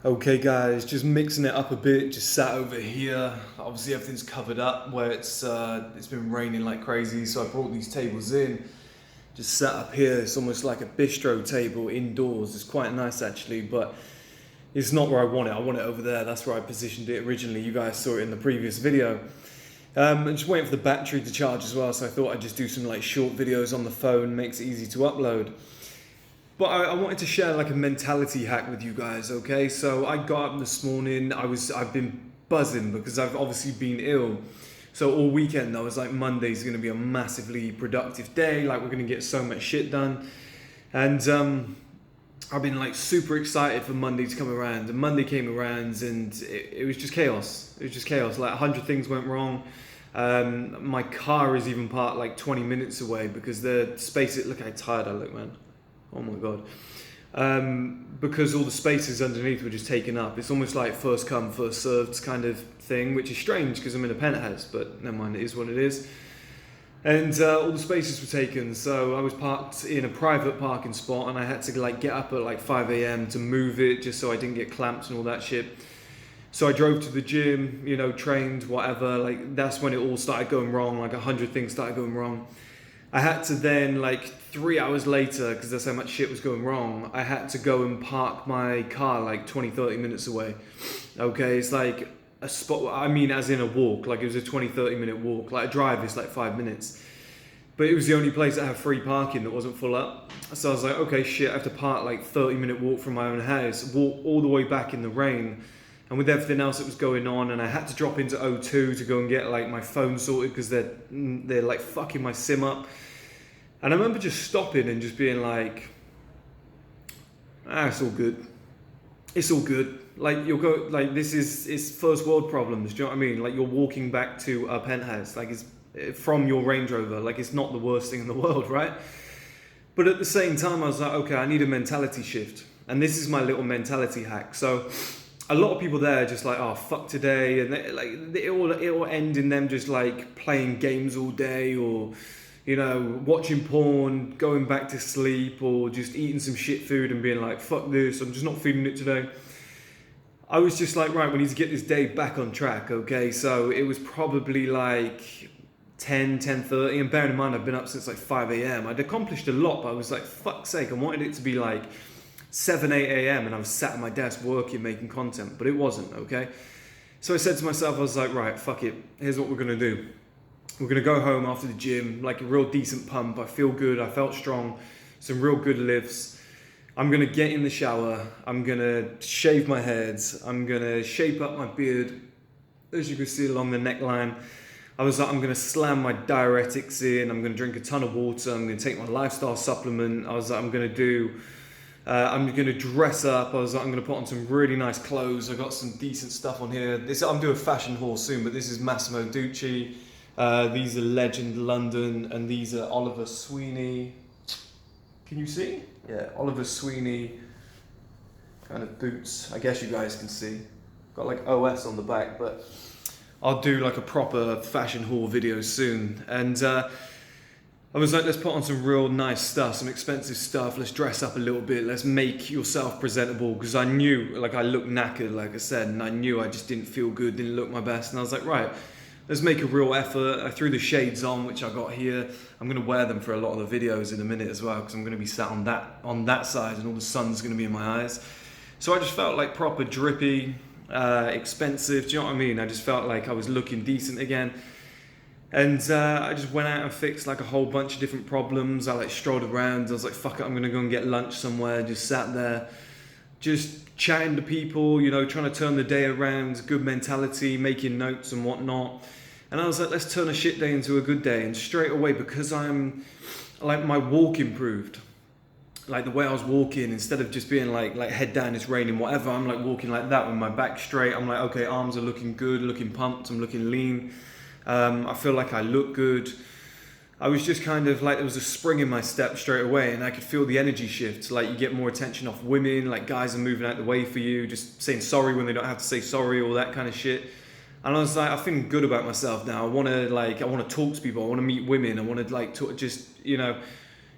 Okay guys, just mixing it up a bit, just sat over here. Obviously everything's covered up where it's been raining like crazy, so I brought these tables in. Just sat up here, it's almost like a bistro table indoors. It's quite nice actually, but it's not where I want it over there. That's where I positioned it originally. You guys saw it in the previous video. I'm just waiting for the battery to charge as well, so I thought I'd just do some like short videos on the phone, makes it easy to upload. But I wanted to share like a mentality hack with you guys, okay? So I got up this morning, I've been buzzing because I've obviously been ill. So all weekend I was like, Monday's gonna be a massively productive day, like we're gonna get so much shit done. And I've been like super excited for Monday to come around. And Monday came around and it was just chaos. It was just chaos, like 100 things went wrong. My car is even parked like 20 minutes away because the space, look how tired I look, man. Oh my god. Because all the spaces underneath were just taken up. It's almost like first come, first served kind of thing, which is strange because I'm in a penthouse, but never mind, it is what it is. And all the spaces were taken, so I was parked in a private parking spot and I had to like get up at like 5 a.m. to move it just so I didn't get clamps and all that shit. So I drove to the gym, you know, trained, whatever, like that's when it all started going wrong, like 100 things started going wrong. I had to then, like 3 hours later, because that's how much shit was going wrong, I had to go and park my car like 20-30 minutes away. Okay, it's like a spot, I mean as in a walk, like it was a 20-30 minute walk. Like a drive is like 5 minutes. But it was the only place that had free parking that wasn't full up. So I was like, okay, shit, I have to park like 30-minute walk from my own house, walk all the way back in the rain. And with everything else that was going on, and I had to drop into O2 to go and get like my phone sorted because they're like fucking my SIM up. And I remember just stopping and just being like, it's all good. It's all good. Like you'll go, like it's first world problems. Do you know what I mean? Like you're walking back to a penthouse, like it's from your Range Rover. Like it's not the worst thing in the world, right? But at the same time, I was like, okay, I need a mentality shift, and this is my little mentality hack. So a lot of people there are just like, oh fuck today, and it will end in them just like playing games all day, or you know, watching porn, going back to sleep, or just eating some shit food and being like, fuck this, I'm just not feeling it today. I was just like, right, we need to get this day back on track, okay? So it was probably like 10:30, and bearing in mind I've been up since like 5 a.m. I'd accomplished a lot, but I was like, fuck's sake, I wanted it to be like 7, 8 a.m. and I was sat at my desk working, making content, but it wasn't, okay? So I said to myself, I was like, right, fuck it, here's what we're gonna do. We're gonna go home after the gym, like a real decent pump. I feel good, I felt strong, some real good lifts. I'm gonna get in the shower, I'm gonna shave my head, I'm gonna shape up my beard, as you can see along the neckline. I was like, I'm gonna slam my diuretics in, I'm gonna drink a ton of water, I'm gonna take my lifestyle supplement. I was like, I'm gonna dress up. I was like, I'm gonna put on some really nice clothes. I got some decent stuff on here. I'm doing a fashion haul soon, but this is Massimo Dutti. These are Legend London, and these are Oliver Sweeney. Can you see? Yeah, Oliver Sweeney kind of boots. I guess you guys can see. Got like OS on the back, but I'll do like a proper fashion haul video soon. And I was like, let's put on some real nice stuff, some expensive stuff. Let's dress up a little bit. Let's make yourself presentable. Because I knew, like I looked knackered, like I said, and I knew I just didn't feel good, didn't look my best. And I was like, right, let's make a real effort. I threw the shades on, which I got here. I'm gonna wear them for a lot of the videos in a minute as well, because I'm gonna be sat on that side, and all the sun's gonna be in my eyes. So I just felt like proper drippy, expensive. Do you know what I mean? I just felt like I was looking decent again. And I just went out and fixed like a whole bunch of different problems. I like strolled around. I was like, fuck it, I'm gonna go and get lunch somewhere. Just sat there, just chatting to people, you know, trying to turn the day around, good mentality, making notes and whatnot. And I was like, let's turn a shit day into a good day. And straight away, because I'm like, my walk improved. Like the way I was walking, instead of just being like head down, it's raining, whatever, I'm like walking like that with my back straight. I'm like, okay, arms are looking good, looking pumped, I'm looking lean. I feel like I look good. I was just kind of like, there was a spring in my step straight away, and I could feel the energy shift. Like you get more attention off women, like guys are moving out the way for you, just saying sorry when they don't have to say sorry, all that kind of shit. And I was like, I feel good about myself now. I want to talk to people. I want to meet women. I want to like talk, just, you know,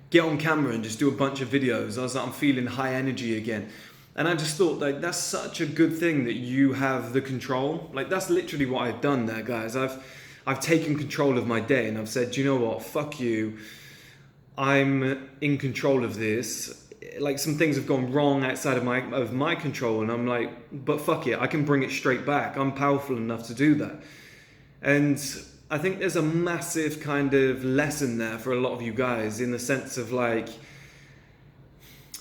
get on camera and just do a bunch of videos. I was like, I'm feeling high energy again. And I just thought like that's such a good thing that you have the control. Like that's literally what I've done there, guys. I've taken control of my day and I've said, "Do you know what? Fuck you. I'm in control of this." Like some things have gone wrong outside of my control, and I'm like, but fuck it, I can bring it straight back. I'm powerful enough to do that. And I think there's a massive kind of lesson there for a lot of you guys in the sense of like,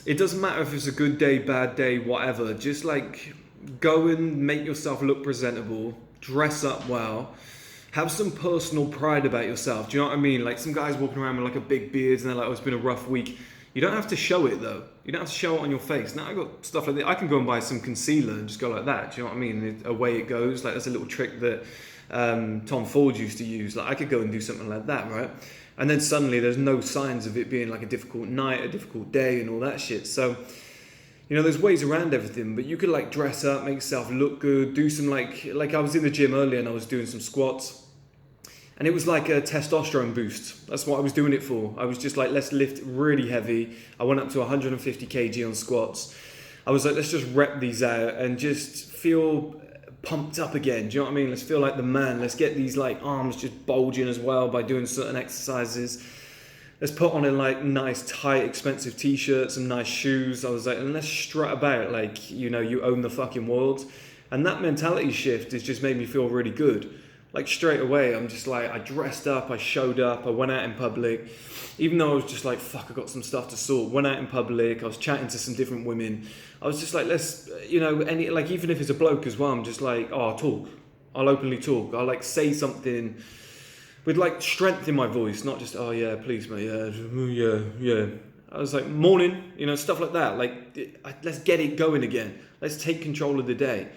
it doesn't matter if it's a good day, bad day, whatever. Just like go and make yourself look presentable, dress up well, have some personal pride about yourself. Do you know what I mean? Like some guys walking around with like a big beard and they're like, oh, it's been a rough week. You don't have to show it though. You don't have to show it on your face. Now I got stuff like that. I can go and buy some concealer and just go like that. Do you know what I mean? Away it goes. Like that's a little trick that Tom Ford used to use. Like I could go and do something like that, right? And then suddenly there's no signs of it being like a difficult night, a difficult day and all that shit. So, you know, there's ways around everything, but you could like dress up, make yourself look good, do some like I was in the gym earlier and I was doing some squats. And it was like a testosterone boost. That's what I was doing it for. I was just like, let's lift really heavy. I went up to 150 kg on squats. I was like, let's just rep these out and just feel pumped up again. Do you know what I mean? Let's feel like the man. Let's get these like arms just bulging as well by doing certain exercises. Let's put on a like nice tight expensive t-shirt, some nice shoes. I was like, and let's strut about like, you know, you own the fucking world. And that mentality shift has just made me feel really good. Like straight away, I'm just like, I dressed up, I showed up, I went out in public. Even though I was just like, fuck, I got some stuff to sort. Went out in public, I was chatting to some different women. I was just like, let's, you know, like even if it's a bloke as well, I'm just like, oh, I'll talk. I'll openly talk. I'll like say something with like strength in my voice, not just, oh yeah, please mate, yeah. I was like, morning, you know, stuff like that. Like, let's get it going again. Let's take control of the day.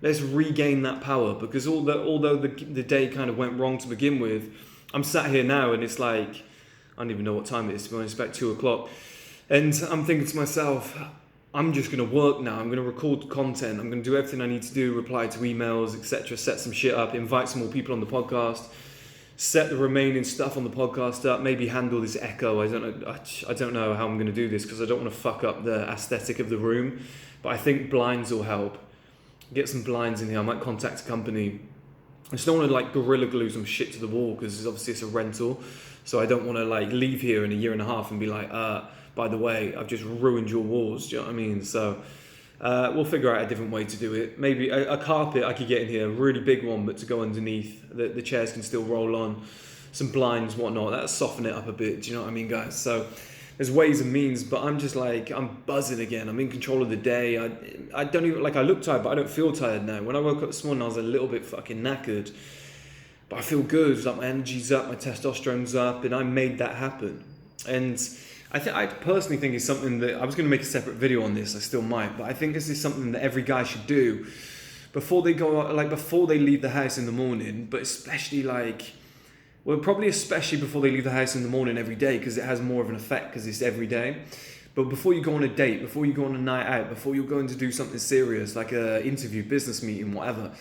Let's regain that power, because although the day kind of went wrong to begin with, I'm sat here now and it's like, I don't even know what time it is, to be honest, it's about 2 o'clock. And I'm thinking to myself, I'm just going to work now. I'm going to record content. I'm going to do everything I need to do, reply to emails, etc. Set some shit up, invite some more people on the podcast, set the remaining stuff on the podcast up, maybe handle this echo. I don't know how I'm going to do this because I don't want to fuck up the aesthetic of the room. But I think blinds will help. Get some blinds in here. I might contact a company. I just don't want to like gorilla glue some shit to the wall because obviously it's a rental. So I don't want to like leave here in a year and a half and be like, by the way, I've just ruined your walls. Do you know what I mean? So we'll figure out a different way to do it. Maybe a carpet I could get in here, a really big one, but to go underneath. The chairs can still roll on. Some blinds, whatnot. That'll soften it up a bit. Do you know what I mean, guys? So there's ways and means, but I'm just like, I'm buzzing again. I'm in control of the day. I don't even, like I look tired, but I don't feel tired now. When I woke up this morning, I was a little bit fucking knackered. But I feel good. Like my energy's up, my testosterone's up, and I made that happen. And I personally think it's something that, I was going to make a separate video on this, I still might, but I think this is something that every guy should do before they go out, like before they leave the house in the morning, but especially probably especially before they leave the house in the morning every day, because it has more of an effect because it's every day. But before you go on a date, before you go on a night out, before you're going to do something serious, like an interview, business meeting, whatever,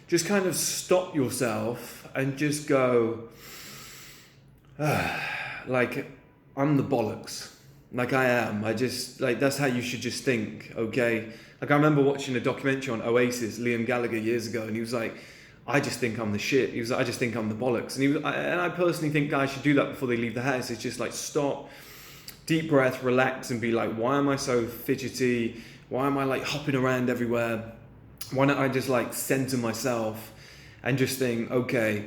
just kind of stop yourself and just go, like, I'm the bollocks. Like I am. I just, like, that's how you should just think, okay? Like I remember watching a documentary on Oasis, Liam Gallagher, years ago, and he was like, I just think I'm the shit. He was like, I just think I'm the bollocks. And I personally think guys should do that before they leave the house. It's just like stop, deep breath, relax, and be like, why am I so fidgety? Why am I like hopping around everywhere? Why don't I just like center myself and just think, okay,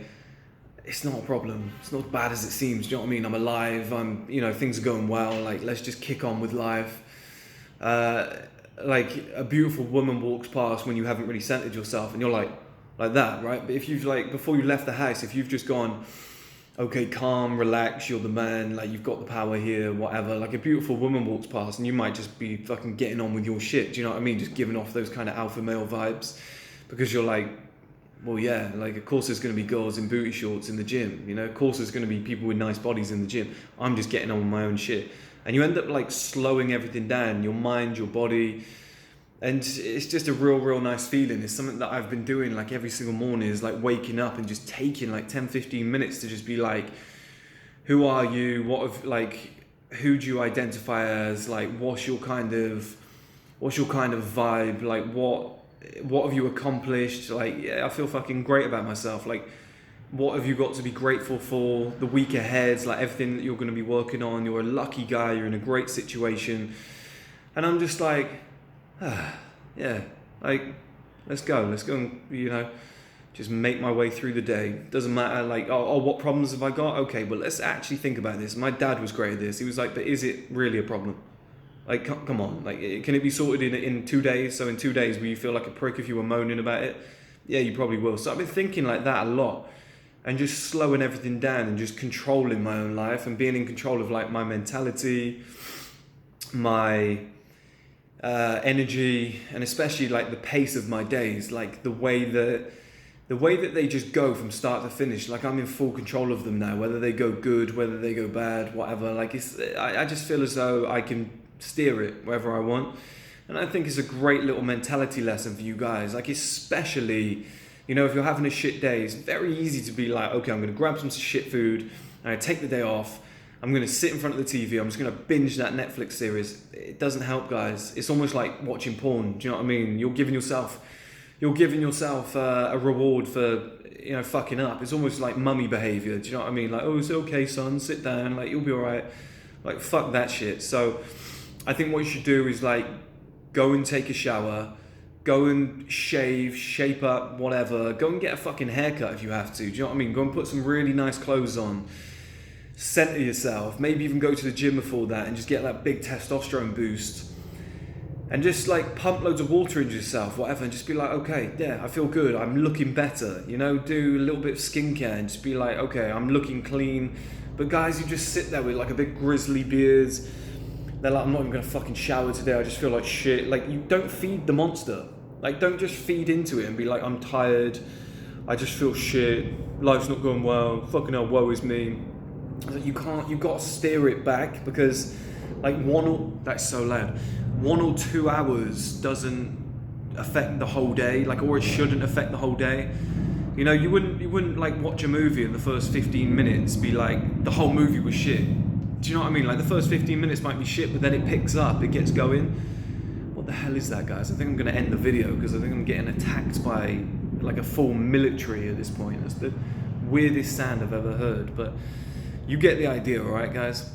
it's not a problem. It's not as bad as it seems. Do you know what I mean? I'm alive. Things are going well. Like, let's just kick on with life. Like a beautiful woman walks past when you haven't really centered yourself, and you're like that, right? But if you've like, before you left the house, if you've just gone, okay, calm, relax, you're the man, like you've got the power here, whatever. Like a beautiful woman walks past and you might just be fucking getting on with your shit. Do you know what I mean? Just giving off those kind of alpha male vibes because you're like, well, yeah, like of course there's going to be girls in booty shorts in the gym, you know, of course there's going to be people with nice bodies in the gym. I'm just getting on with my own shit. And you end up like slowing everything down, your mind, your body. And it's just a real nice feeling. It's something that I've been doing like every single morning, is like waking up and just taking like 10-15 minutes to just be like, who are you? Who do you identify as? Like, what's what's your kind of vibe? Like, what have you accomplished? Like, yeah, I feel fucking great about myself. Like, what have you got to be grateful for? The week ahead, like everything that you're going to be working on. You're a lucky guy. You're in a great situation. And I'm just like, yeah, like, let's go and, you know, just make my way through the day. Doesn't matter, like, oh, what problems have I got? Okay, but let's actually think about this. My dad was great at this. He was like, but is it really a problem? Like, come on, like, can it be sorted in 2 days? So in 2 days, will you feel like a prick if you were moaning about it? Yeah, you probably will. So I've been thinking like that a lot, and just slowing everything down and just controlling my own life and being in control of like my mentality, my energy, and especially like the pace of my days, like the way that they just go from start to finish. Like, I'm in full control of them now, whether they go good, whether they go bad, whatever. Like, I just feel as though I can steer it wherever I want. And I think it's a great little mentality lesson for you guys. Like, especially, you know, if you're having a shit day, it's very easy to be like, okay, I'm going to grab some shit food, and I take the day off. I'm going to sit in front of the TV. I'm just going to binge that Netflix series. It doesn't help, guys. It's almost like watching porn. Do you know what I mean? You're giving yourself a reward for, you know, fucking up. It's almost like mummy behavior. Do you know what I mean? Like, oh, it's okay, son. Sit down. Like, you'll be all right. Like, fuck that shit. So I think what you should do is like go and take a shower, go and shave, shape up, whatever. Go and get a fucking haircut if you have to. Do you know what I mean? Go and put some really nice clothes on. Center yourself. Maybe even go to the gym before that and just get that big testosterone boost. And just like pump loads of water into yourself, whatever, and just be like, okay, yeah, I feel good. I'm looking better. You know, do a little bit of skincare and just be like, okay, I'm looking clean. But guys, you just sit there with like a big grizzly beard. They're like, I'm not even gonna fucking shower today. I just feel like shit. Like, you don't feed the monster. Like, don't just feed into it and be like, I'm tired. I just feel shit. Life's not going well. Fucking hell, woe is me. You can't. You got to steer it back, because like that's so loud. 1 or 2 hours doesn't affect the whole day. Like, or it shouldn't affect the whole day. You know, you wouldn't like watch a movie and the first 15 minutes be like the whole movie was shit. Do you know what I mean? Like, the first 15 minutes might be shit, but then it picks up, it gets going. What the hell is that, guys? I think I'm going to end the video because I think I'm getting attacked by like a full military at this point. That's the weirdest sound I've ever heard, but you get the idea, alright, guys?